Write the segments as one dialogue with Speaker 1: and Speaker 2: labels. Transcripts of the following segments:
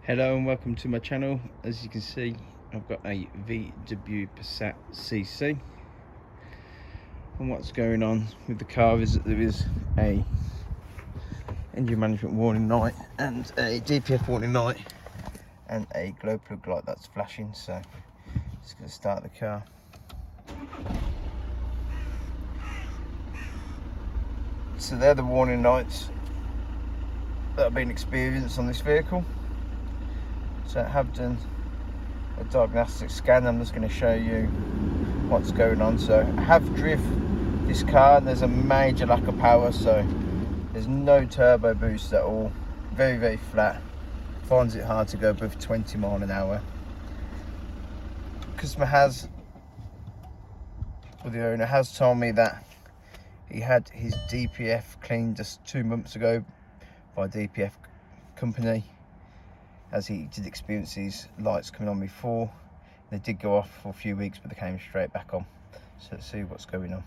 Speaker 1: Hello and welcome to my channel. As you can see, I've got a VW Passat CC, and what's going on with the car is that there is a engine management warning light and a DPF warning light and a glow plug light that's flashing. So just going to start the car. So they're the warning lights that have been experienced on this vehicle. So I have done a diagnostic scan. I'm just going to show you what's going on. So I have driven this car and there's a major lack of power, so there's no turbo boost at all. Very flat. Finds it hard to go above 20 miles an hour. Customer has, or the owner has told me that he had his DPF cleaned just 2 months ago by a DPF company, as he did experience these lights coming on before. They did go off for a few weeks, but they came straight back on. So let's see what's going on.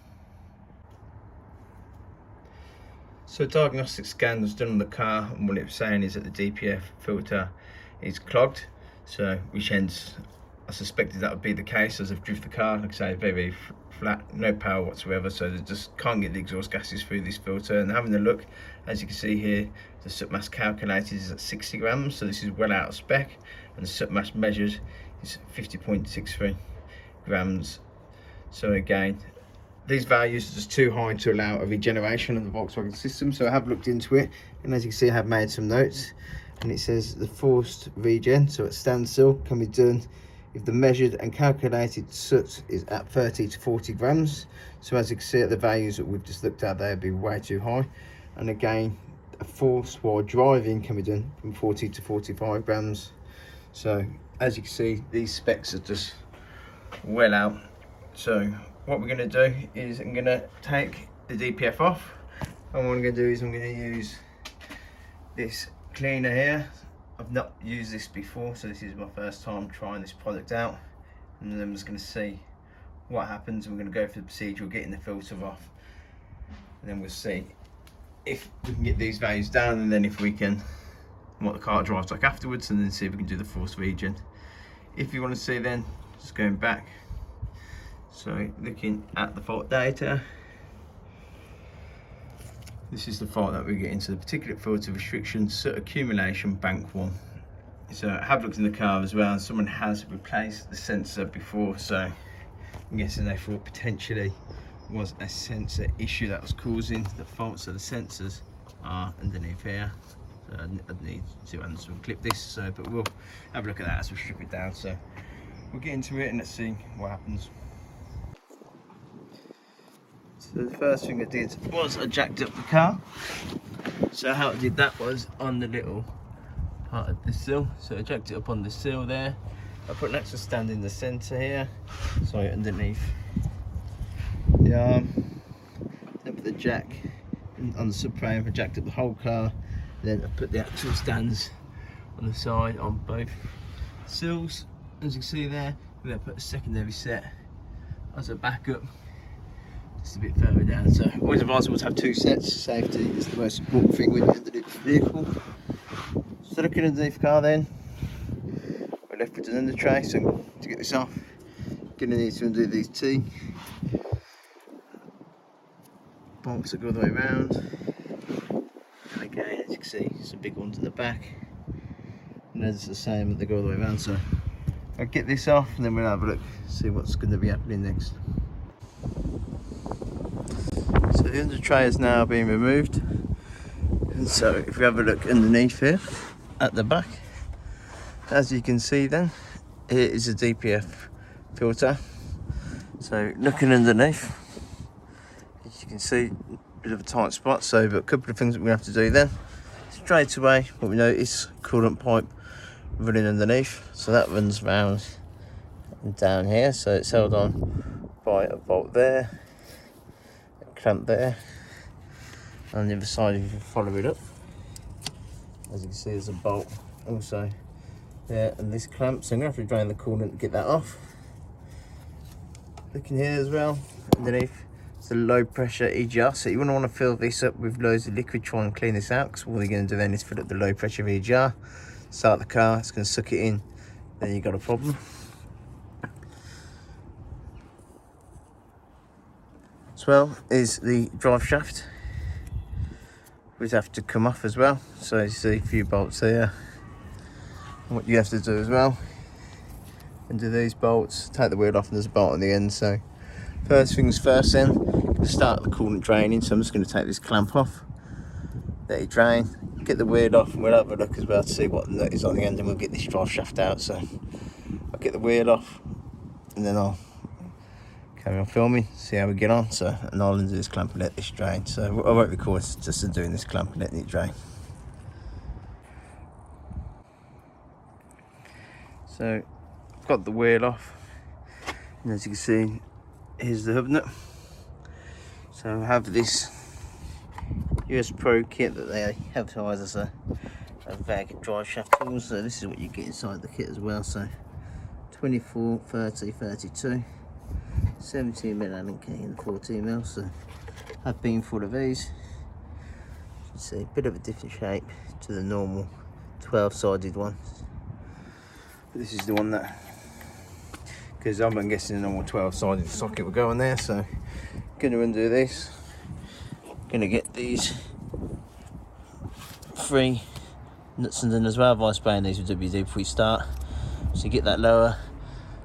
Speaker 1: So a diagnostic scan was done on the car, and what it was saying is that the DPF filter is clogged. So which hence I suspected that would be the case, as I've driven the car, like I say, very flat, no power whatsoever, so they just can't get the exhaust gases through this filter. And having a look, as you can see here, the soot mass calculated is at 60 grams, so this is well out of spec, and the soot mass measured is 50.63 grams. So again, these values are just too high to allow a regeneration of the Volkswagen system. So I have looked into it, and as you can see, I have made some notes, and it says the forced regen, so at standstill, can be done if the measured and calculated soot is at 30 to 40 grams. So as you can see at the values that we've just looked at, they'd be way too high. And again, a force while driving can be done from 40 to 45 grams. So as you can see, these specs are just well out. So what we're going to do is I'm going to take the DPF off, and what I'm going to do is I'm going to use this cleaner here. I've not used this before, so this is my first time trying this product out, and then I'm just going to see what happens. We're going to go through the procedure of getting the filter off, and then we'll see if we can get these values down, and then if we can, what the car drives like afterwards, and then see if we can do the force regen. If you want to see, then just going back, so looking at the fault data, this is the fault that we get into the particulate filter restriction soot accumulation bank 1. So I have looked in the car as well, and someone has replaced the sensor before, so I'm guessing they thought potentially was a sensor issue that was causing the fault. So the sensors are underneath here, so I'd need to unclip this, so but we'll have a look at that as we strip it down. So we'll get into it and let's see what happens. So the first thing I did was I jacked up the car. So how I did that was on the little part of the sill. So I jacked it up on the sill there. I put an extra stand in the centre here, so underneath the arm. Then put the jack on the subframe. I jacked up the whole car. Then I put the actual stands on the side on both sills, as you can see there. And then I put a secondary set as a backup, just a bit further down. So always advisable to have 2 sets. Safety is the most important thing when you're underneath the vehicle. So looking underneath the car, then we're left with an under tray. So to get this off, gonna need to undo these T bolts that go all the way around. And again, as you can see, some big ones at the back, and there's the same that they go all the way around. So I'll get this off, and then we'll have a look, see what's going to be happening next. So the under tray has now been removed, and so if we have a look underneath here at the back, as you can see, then here is a DPF filter. So looking underneath, as you can see, a bit of a tight spot. So but a couple of things that we're going to have to do then. Straight away, what we notice, coolant pipe running underneath, so that runs round and down here. So it's held on by a bolt there, clamp there, and on the other side, if you follow it up, as you can see, there's a bolt also there and this clamp. So I'm going to have to drain the coolant to get that off. Looking here as well, underneath, it's a low pressure EGR, so you wouldn't want to fill this up with loads of liquid trying to clean this out, because all you're going to do then is fill up the low pressure EGR. start the car, it's going to suck it in, then you've got a problem. As well is the drive shaft, which have to come off as well. So you see a few bolts here. And what you have to do as well, undo these bolts, take the wheel off, and there's a bolt on the end. So first things first, then start the coolant draining. So I'm just going to take this clamp off, let it drain, get the wheel off, and we'll have a look as well to see what the nut is on the end, and we'll get this drive shaft out. So I'll get the wheel off, and then I'll carry on filming, see how we get on. So, and I'll undo this clamp and let this drain. So I won't record just undoing this clamp and letting it drain. So I've got the wheel off, and as you can see, here's the hub nut. So I have this US Pro kit that they advertise as a VAG drive shaft tool. So this is what you get inside the kit as well. So 24, 30, 32, 17mm Allen key and 14mm. So I've been full of these. You can see a bit of a different shape to the normal 12-sided one. But this is the one that, because I'm guessing the normal 12-sided socket will go in there. So going to undo this. Going to get these 3 nuts undone as well by spraying these with WD before you start. So you get that lower,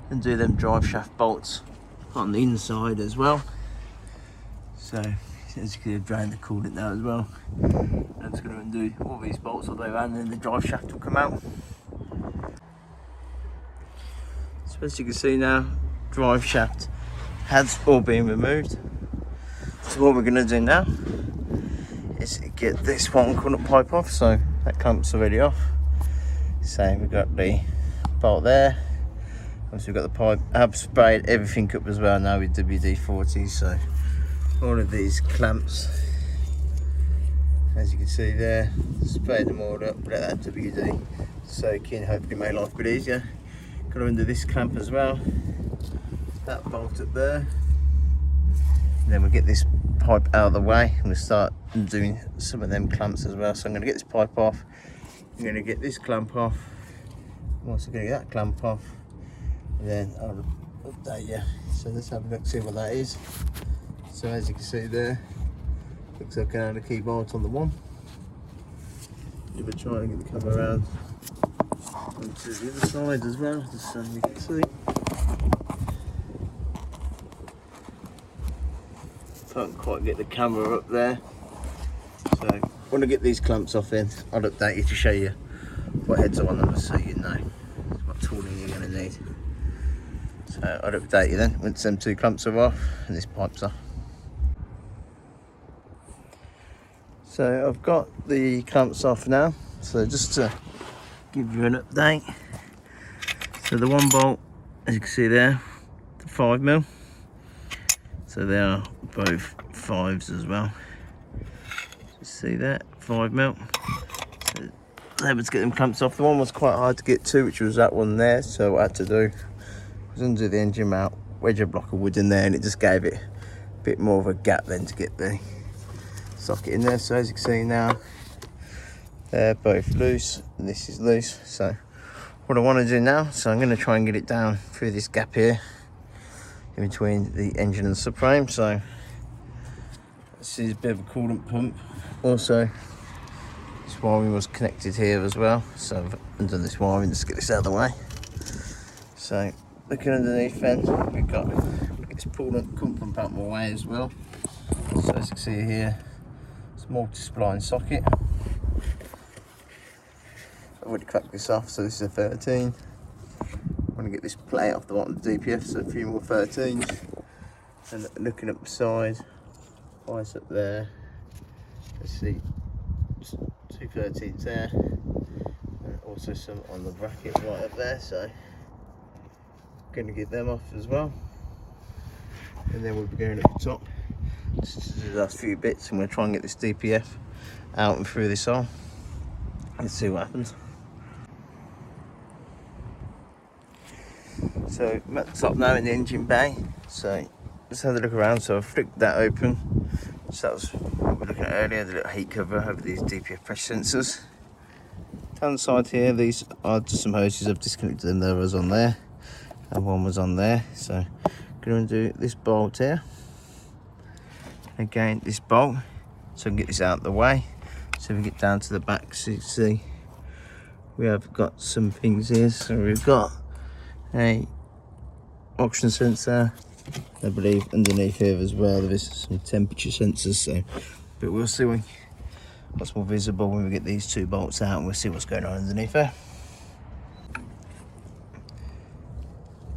Speaker 1: and do them drive shaft bolts on the inside as well. So as you can drain the coolant now as well. I'm just going to undo all these bolts all the way around, and then the drive shaft will come out. So as you can see now, drive shaft has all been removed. So what we're going to do now is get this one coolant pipe off. So that clamp's already off. So we've got the bolt there. Obviously we've got the pipe. I've sprayed everything up as well now with WD-40. So all of these clamps, as you can see there, sprayed them all up, let that WD soak in, hopefully make life a bit easier. Got to undo this clamp as well, that bolt up there. And then we'll get this pipe out of the way, and we'll start undoing some of them clamps as well. So I'm going to get this pipe off, I'm going to get this clamp off, I'm also going to get that clamp off, and then I'll update you. So let's have a look, see what that is. So as you can see there, looks like I can add a key bolt on the one. If I try and get the camera around onto the other side as well, just so you can see. Can't quite get the camera up there. So when I get these clamps off in, I'll update you to show you what heads are on them, so you know what tooling you're going to need. So I'll update you then once them 2 clamps are off and this pipe's off. So I've got the clamps off now. So just to give you an update. So the one bolt, as you can see there, the 5mm. So they are both 5s as well. Just see that, 5mm. So I was able to get them clamps off. The one was quite hard to get to, which was that one there. So what I had to do was undo the engine mount, wedge a block of wood in there, and it just gave it a bit more of a gap then to get the socket in there. So as you can see now, they're both loose and this is loose. So what I want to do now, so I'm going to try and get it down through this gap here in between the engine and the subframe. So this is a bit of a coolant pump. Also this wiring was connected here as well, so I've undone this wiring just to get this out of the way. So looking underneath then, we've got this coolant pump out my way as well. So as you can see here, it's a multi-spline socket. I've already cracked this off, so this is a 13. I want to get this plate off the bottom of the DPF, so a few more 13s. And looking up the side, twice up there, let's see, 2 13s there, and also some on the bracket right up there. So I'm going to get them off as well, and then we'll be going up the top. This is the last few bits, and we'll try and get this DPF out and through this hole. Let's see what happens. So I'm at the top now in the engine bay. So let's have a look around. So I've flicked that open. So that was what we were looking at earlier, the little heat cover over these DPF pressure sensors. Down the side here, these are just some hoses. I've disconnected them. There was on there, and one was on there. So I'm going to undo this bolt here. Again, this bolt, so I can get this out of the way. So we get down to the back, so you can see we have got some things here. So we've got a oxygen sensor, I believe underneath here as well. There is some temperature sensors, so but we'll see what's more visible when we get these two bolts out, and we'll see what's going on underneath there.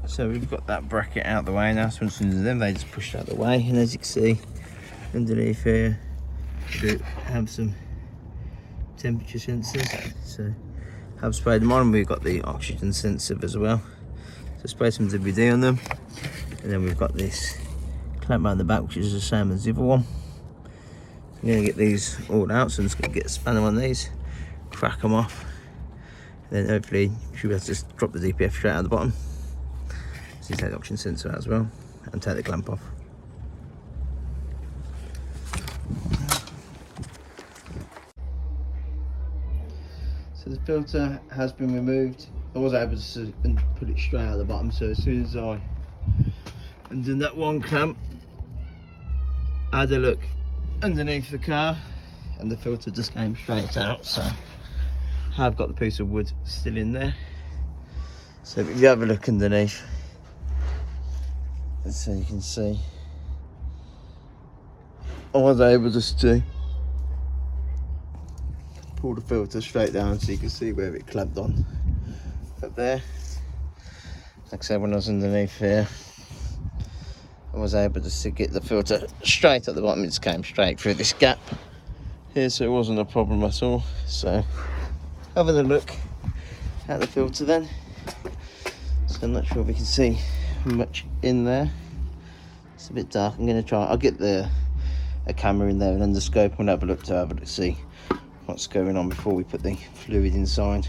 Speaker 1: So we've got that bracket out the way now. So once under them, they just pushed out the way, and as you can see underneath here, we do have some temperature sensors. So I've sprayed them on. We've got the oxygen sensor as well. So spray some WD on them, and then we've got this clamp around the back, which is the same as the other one. I'm going to get these all out, so I'm just going to get a spanner on these, crack them off, and then hopefully you should be able to just drop the DPF straight out of the bottom. So you take the oxygen sensor out as well, and take the clamp off. So the filter has been removed. I was able to put it straight out of the bottom, so as soon as I undone that one clamp, I had a look underneath the car and the filter just came straight out. So I've got the piece of wood still in there. So if you have a look underneath, so you can see, I was able just to pull the filter straight down so you can see where it clamped on up there. Like I said, when I was underneath here, I was able just to get the filter straight at the bottom. It just came straight through this gap here, so it wasn't a problem at all. So having a look at the filter then, so I'm not sure if we can see much in there. It's a bit dark. I'm going to try, I'll get a camera in there and endoscope and have a look to see what's going on before we put the fluid inside.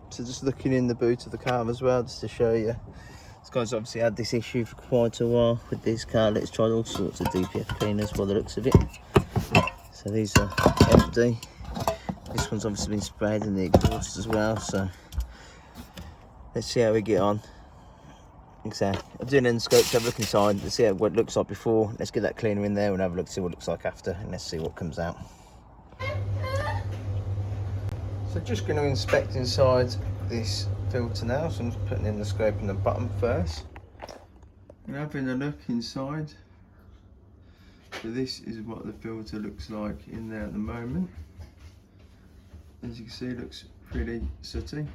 Speaker 1: So just looking in the boot of the car as well, just to show you, this guy's obviously had this issue for quite a while with this car. Let's try all sorts of DPF cleaners by the looks of it. So these are empty. This one's obviously been sprayed in the exhaust as well, so let's see how we get on. Like I'll do an endoscope to have a look inside, let's see what it looks like before. Let's get that cleaner in there and have a look, see what it looks like after, and let's see what comes out. So just going to inspect inside this filter now. So I'm just putting in the scope in the bottom first. And having a look inside. So this is what the filter looks like in there at the moment. As you can see, it looks pretty sooty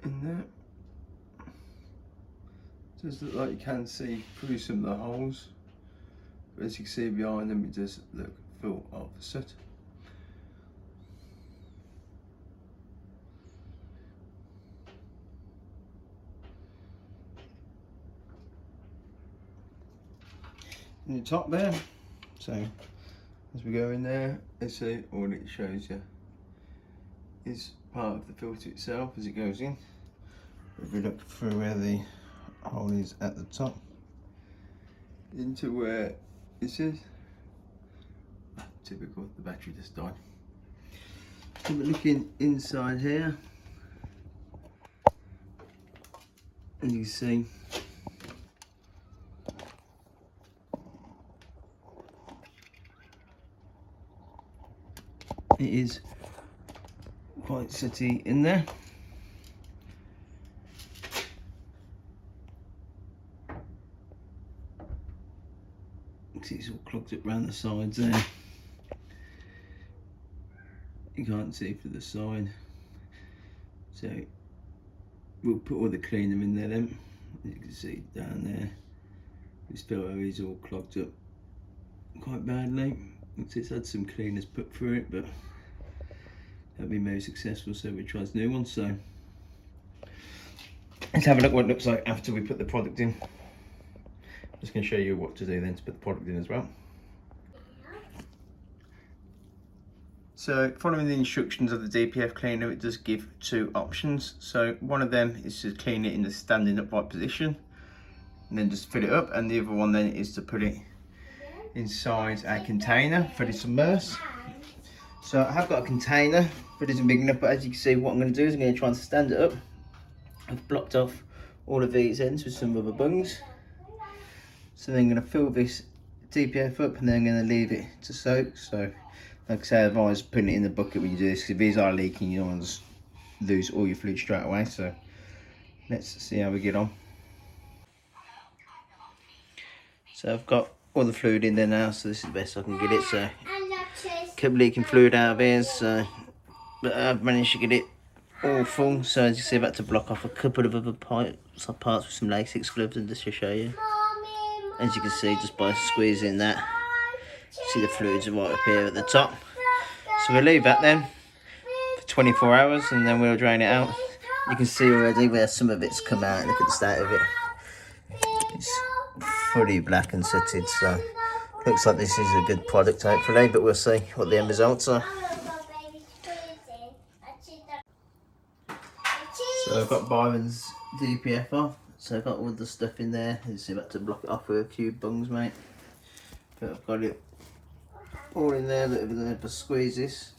Speaker 1: in there. Does look like you can see through some of the holes, but as you can see behind them, it does look full of soot. In the top there, so as we go in there, let's see all it shows you is part of the filter itself as it goes in. If we look through where the hole is at the top into where it is, typical, the battery just died. So we're looking inside here, and you can see it is quite sooty in there. See, it's all clogged up around the sides there. You can't see for the side, so we'll put all the cleaner in there then. As you can see down there, this filter is all clogged up quite badly. It's had some cleaners put through it, but that'll be very successful, so we try new one. So let's have a look what it looks like after we put the product in. Just going to show you what to do then to put the product in as well. So following the instructions of the DPF cleaner, it does give two options. So one of them is to clean it in the standing upright position and then just fill it up, and the other one then is to put it inside a container for this immerse. So I have got a container, but it isn't big enough, but as you can see, what I'm going to do is I'm going to try and stand it up. I've blocked off all of these ends with some rubber bungs. So then I'm going to fill this DPF up and then I'm going to leave it to soak. So like I say, I advise putting it in the bucket when you do this, because if these are leaking, you don't want to just lose all your fluid straight away. So let's see how we get on. So I've got all the fluid in there now, so this is the best I can get it. So kept leaking fluid out of here, so but I've managed to get it all full. So as you see, I've had to block off a couple of other parts with some latex gloves, and just to show you. As you can see, just by squeezing that, see the fluids are right up here at the top. So we'll leave that then for 24 hours and then we'll drain it out. You can see already where some of it's come out. Look at the state of it. It's fully black and sooted, so looks like this is a good product hopefully, but we'll see what the end results are. So I've got Byron's DPF off, so I've got all the stuff in there. You see, I've had to block it off with a few bungs, mate. But I've got it all in there. That we're going to squeeze this.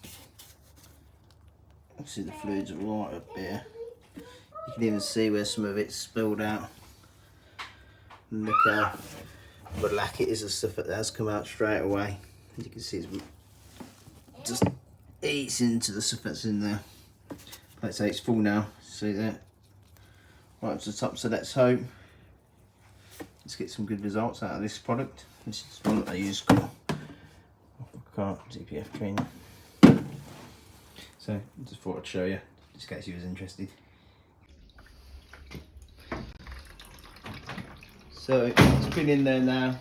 Speaker 1: You see the fluids are right up here. You can even see where some of it's spilled out. And look how black it is and stuff that has come out straight away. As you can see, it's just eats into the stuff that's in there. Like I say, it's full now. See that? Right up to the top. So let's hope let's get some good results out of this product. This is one that I use for car DPF cleaning. So I just thought I'd show you, just in case you was interested. So it's been in there now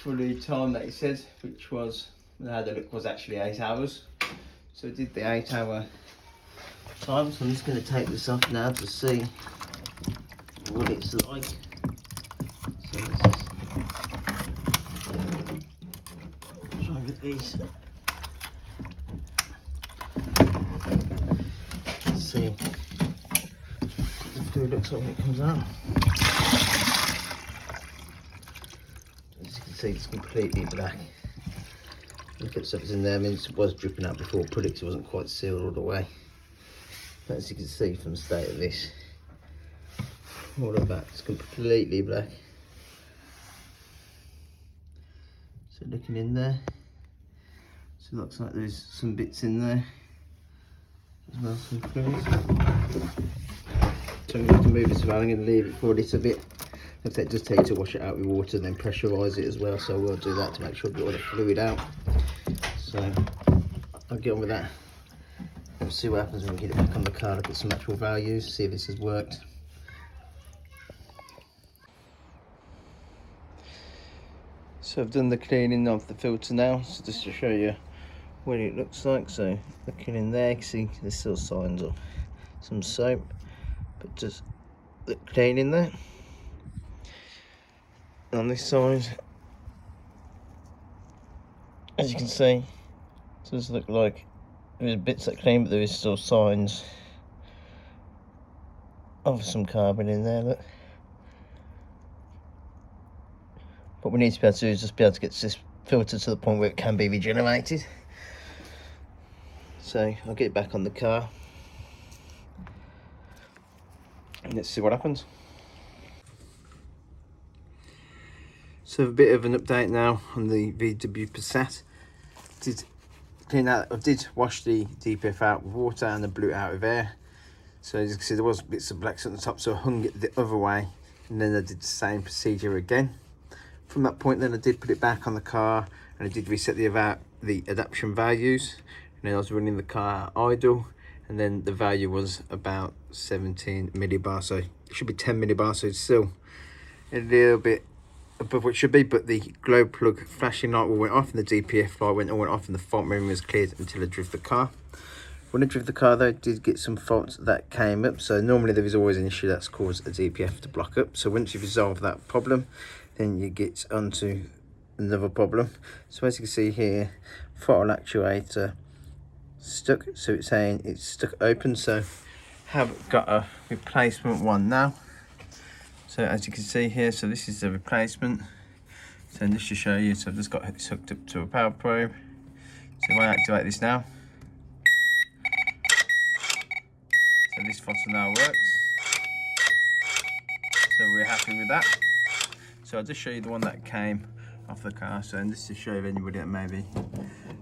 Speaker 1: for the time that it said, which was, when I had a look, was actually 8 hours. So I did the 8 hour time, so I'm just going to take this off now to see what it's like. So let's just try and get these. Let's see what the food looks like when it comes out. As you can see, it's completely black. Look at the stuff that's in there. I mean, it was dripping out before I put it, because it wasn't quite sealed all the way. But as you can see from the state of this, all of that is completely black. So looking in there, so it looks like there's some bits in there as well, some fluid. So I'm going to move this around. I'm going to leave it for a little bit. Like I said, just take it to wash it out with water and then pressurise it as well. So we'll do that to make sure we get all the fluid out. So I'll get on with that. We'll see what happens when we get it back on the car, look at some actual values, see if this has worked. So I've done the cleaning of the filter now, so just to show you what it looks like. So looking in there, you can see there's still signs of some soap, but just look clean in there. On this side, as you can see, it does look like there's bits that clean, but there is still signs of some carbon in there, look. What we need to be able to do is just be able to get this filter to the point where it can be regenerated. So I'll get it back on the car and let's see what happens. So a bit of an update now on the VW Passat. I did wash the DPF out with water and I blew it out with air. So as you can see, there was bits of blacks at the top, so I hung it the other way and then I did the same procedure again. From that point then I did put it back on the car and I did reset the adaptation values, and then I was running the car idle, and then the value was about 17 millibars, so it should be 10 millibars, so it's still a little bit above what it should be, but the glow plug flashing light all went off and the DPF light went off and the fault memory was cleared until I drove the car. When I drove the car though, I did get some faults that came up. So normally there is always an issue that's caused a DPF to block up. So once you've resolved that problem, then you get onto another problem. So as you can see here, throttle actuator stuck, so it's saying it's stuck open. So have got a replacement one now. So as you can see here, so this is the replacement. So just to show you, so I've just got this hooked up to a power probe. So if I activate this now, so this throttle now works. So we're happy with that. So I'll just show you the one that came off the car. So and just to show anybody that may be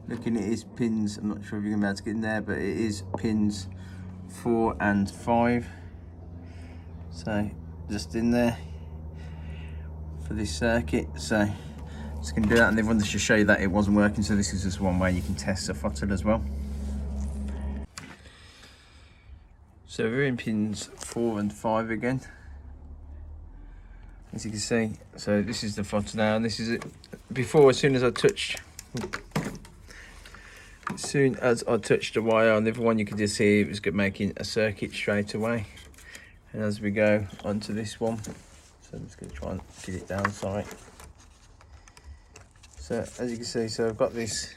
Speaker 1: looking at his pins, I'm not sure if you're gonna be able to get in there, but it is pins 4 and 5. So just in there for this circuit. So just gonna do that, and then wanted to show you that it wasn't working. So this is just one way you can test the throttle as well. So we're in pins 4 and 5 again, as you can see. So this is the throttle now, and this is it. Before, as soon as I touched the wire on the other one, you could just see it was making a circuit straight away. And as we go onto this one, so I'm just going to try and get it down, sorry. So as you can see, so I've got this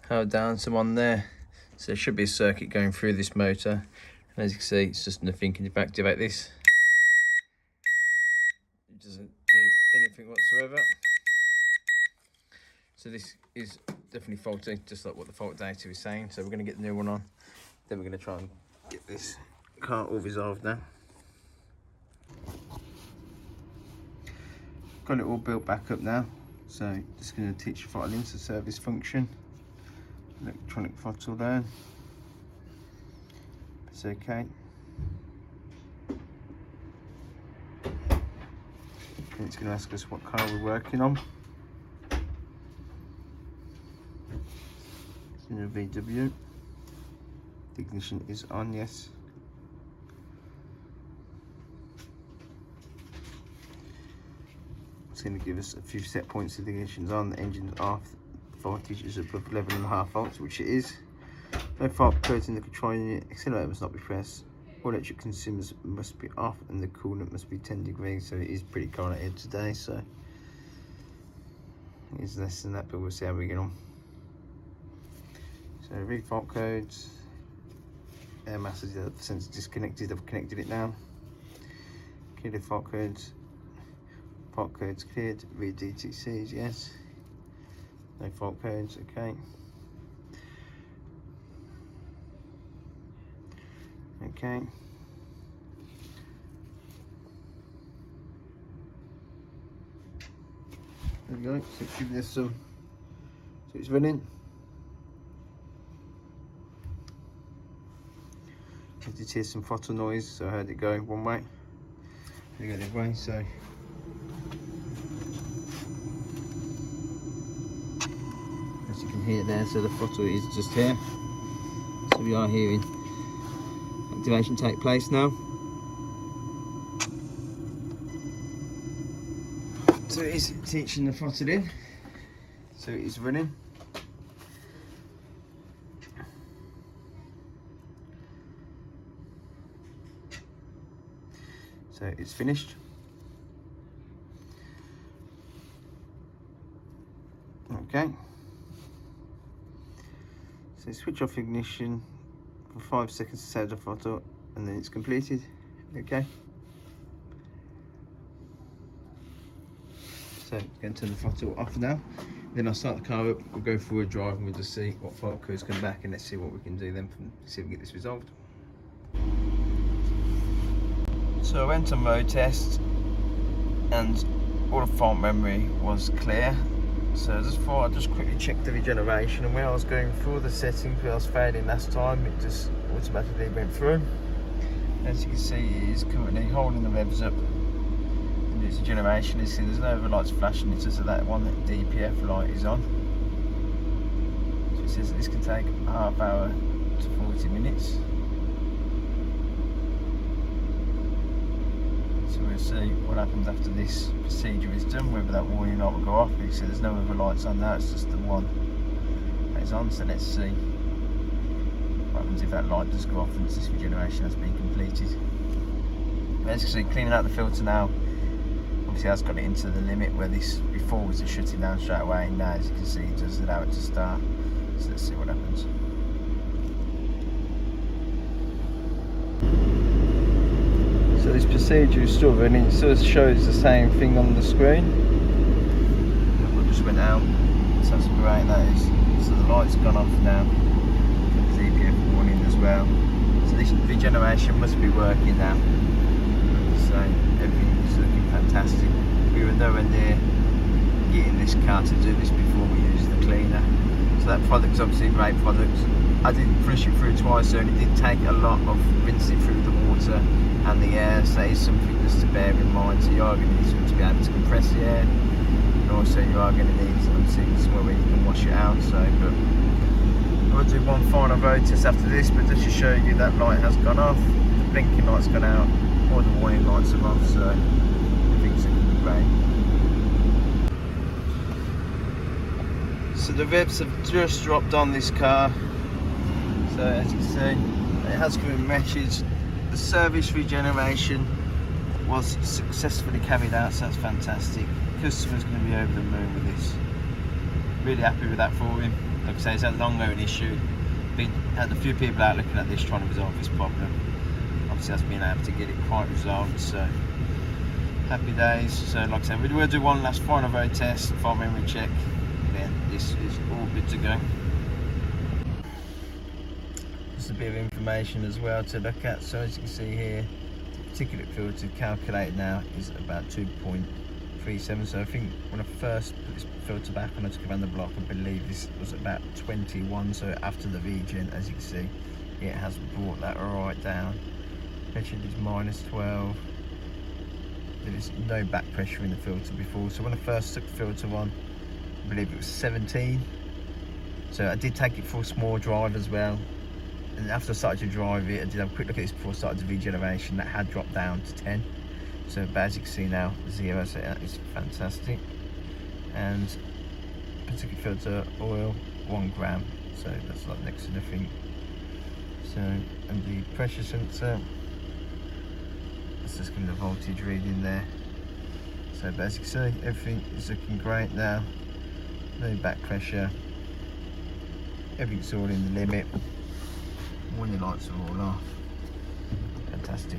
Speaker 1: held down, so on there. So there should be a circuit going through this motor. And as you can see, it's just nothing. If I activate this, it doesn't do anything whatsoever. So this is definitely faulty, just like what the fault data is saying. So we're going to get the new one on. Then we're going to try and get this car all resolved now. Got it all built back up now. So just going to teach the throttle into service function. Electronic throttle down. It's okay. And it's going to ask us what car we're working on. It's in a VW. The ignition is on, yes. It's going to give us a few set points. The ignition's on, the engine's off, the voltage is above 11.5 volts, which it is. No fault codes in the control unit, accelerator must not be pressed, all electric consumers must be off, and the coolant must be 10 degrees, so it is pretty cold out here today, so it is less than that, but we'll see how we get on. So read fault codes, air masses, the sensor disconnected, I've connected it now. Clear the fault codes cleared, read DTCs, yes. No fault codes, okay. Okay. There we go, so it's giving us some, so it's running. I did hear some throttle noise, so I heard it go one way. I go the other way, so. As you can hear there, so the throttle is just here. So we are hearing activation take place now. So it is teaching the throttle in. So it is running. So it's finished. Okay. So switch off ignition for 5 seconds to set the throttle, and then it's completed. Okay. So going to turn the throttle off now. Then I'll start the car up. We'll go for a drive and we'll just see what fault codes come back, and let's see what we can do then. See if we can get this resolved. So I went on road test, and all the fault memory was clear. So I just thought I'd just quickly check the regeneration, and where I was going through the settings where I was failing last time, it just automatically went through. As you can see, it is currently holding the revs up, and its regeneration is, there's no other lights flashing, it's just that one, that DPF light is on. So it says that this can take a half hour to 40 minutes. So we'll see what happens after this procedure is done, whether that warning light will go off. So there's no other lights on now, it's just the one that is on. So let's see what happens if that light does go off once this regeneration has been completed. As you can see, cleaning out the filter now, obviously has got it into the limit where this before was just shutting down straight away, and now as you can see it does allow it to start. So let's see what happens. So this procedure is still running, it still shows the same thing on the screen. went out. So that's great, that is. So the light's gone off now. The DPF warning as well. So this regeneration must be working now. So everything is looking fantastic. We were nowhere near getting this car to do this before we used the cleaner. So that product's obviously a great product. I did flush it through twice, so it did take a lot of rinsing through the water and the air, so it's something just to bear in mind. So you are going to need something to be able to compress the air, and also you are going to need somewhere where you can wash it out. So, but I'll do one final road test after this, but just to show you that light has gone off, the blinking light's gone out, all the warning lights are off, so everything's looking great. So the revs have just dropped on this car. So as you can see, it has come in message. The service regeneration was successfully carried out, so that's fantastic. Customer's going to be over the moon with this. Really happy with that for him. Like I say, it's had an ongoing issue. Had a few people out looking at this trying to resolve this problem. Obviously that's been able to get it quite resolved, so happy days. So like I said, we will do one last final road test, full memory check, then this is all good to go. Just a bit of information as well to look at. So as you can see here, the particulate filter calculated now is about 2.37. So I think when I first put this filter back and I took it around the block, I believe this was about 21. So after the regen, as you can see, it has brought that right down. Pressure is -12. There is no back pressure in the filter before. So when I first took the filter on, I believe it was 17. So I did take it for a small drive as well. And after I started to drive it, I did have a quick look at this before I started the regeneration. That had dropped down to 10. So but as you can see now, 0, so that is fantastic. And particulate filter oil, 1 gram. So that's like next to nothing. So, and the pressure sensor, let's just give the voltage reading there. So but as you can see, everything is looking great now. No back pressure. Everything's all in the limit. Warning lights are all off. Fantastic.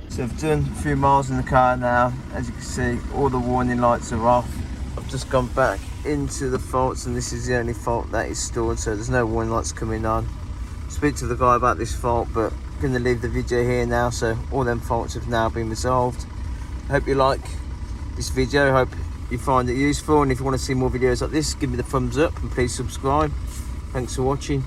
Speaker 1: So I've done a few miles in the car now. As you can see, all the warning lights are off. I've just gone back into the faults, and this is the only fault that is stored, so there's no warning lights coming on. Speak to the guy about this fault, but I'm going to leave the video here now. So all them faults have now been resolved. I hope you like this video. I hope you find it useful, and if you want to see more videos like this, give me the thumbs up and please subscribe. Thanks for watching.